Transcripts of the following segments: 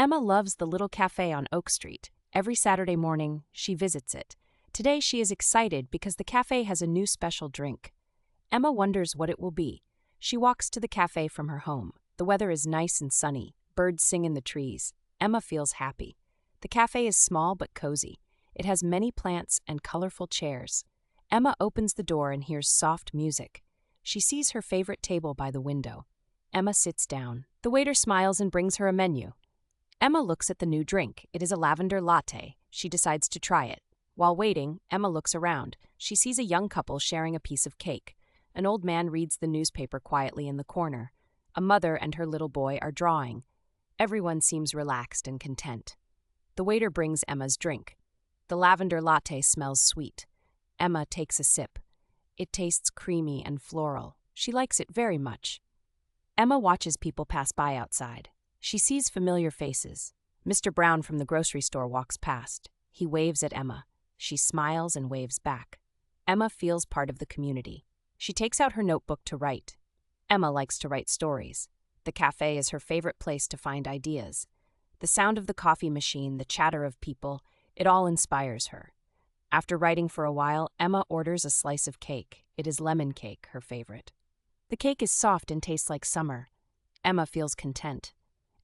Emma loves the little cafe on Oak Street. Every Saturday morning, she visits it. Today, she is excited because the cafe has a new special drink. Emma wonders what it will be. She walks to the cafe from her home. The weather is nice and sunny. Birds sing in the trees. Emma feels happy. The cafe is small but cozy. It has many plants and colorful chairs. Emma opens the door and hears soft music. She sees her favorite table by the window. Emma sits down. The waiter smiles and brings her a menu. Emma looks at the new drink. It is a lavender latte. She decides to try it. While waiting, Emma looks around. She sees a young couple sharing a piece of cake. An old man reads the newspaper quietly in the corner. A mother and her little boy are drawing. Everyone seems relaxed and content. The waiter brings Emma's drink. The lavender latte smells sweet. Emma takes a sip. It tastes creamy and floral. She likes it very much. Emma watches people pass by outside. She sees familiar faces. Mr. Brown from the grocery store walks past. He waves at Emma. She smiles and waves back. Emma feels part of the community. She takes out her notebook to write. Emma likes to write stories. The cafe is her favorite place to find ideas. The sound of the coffee machine, the chatter of people, it all inspires her. After writing for a while, Emma orders a slice of cake. It is lemon cake, her favorite. The cake is soft and tastes like summer. Emma feels content.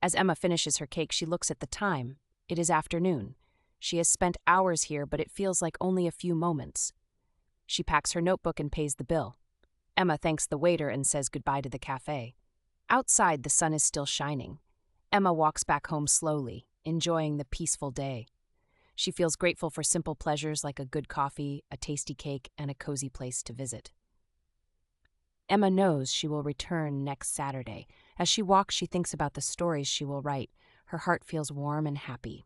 As Emma finishes her cake, she looks at the time. It is afternoon. She has spent hours here, but it feels like only a few moments. She packs her notebook and pays the bill. Emma thanks the waiter and says goodbye to the cafe. Outside, the sun is still shining. Emma walks back home slowly, enjoying the peaceful day. She feels grateful for simple pleasures like a good coffee, a tasty cake, and a cozy place to visit. Emma knows she will return next Saturday. As she walks, she thinks about the stories she will write. Her heart feels warm and happy.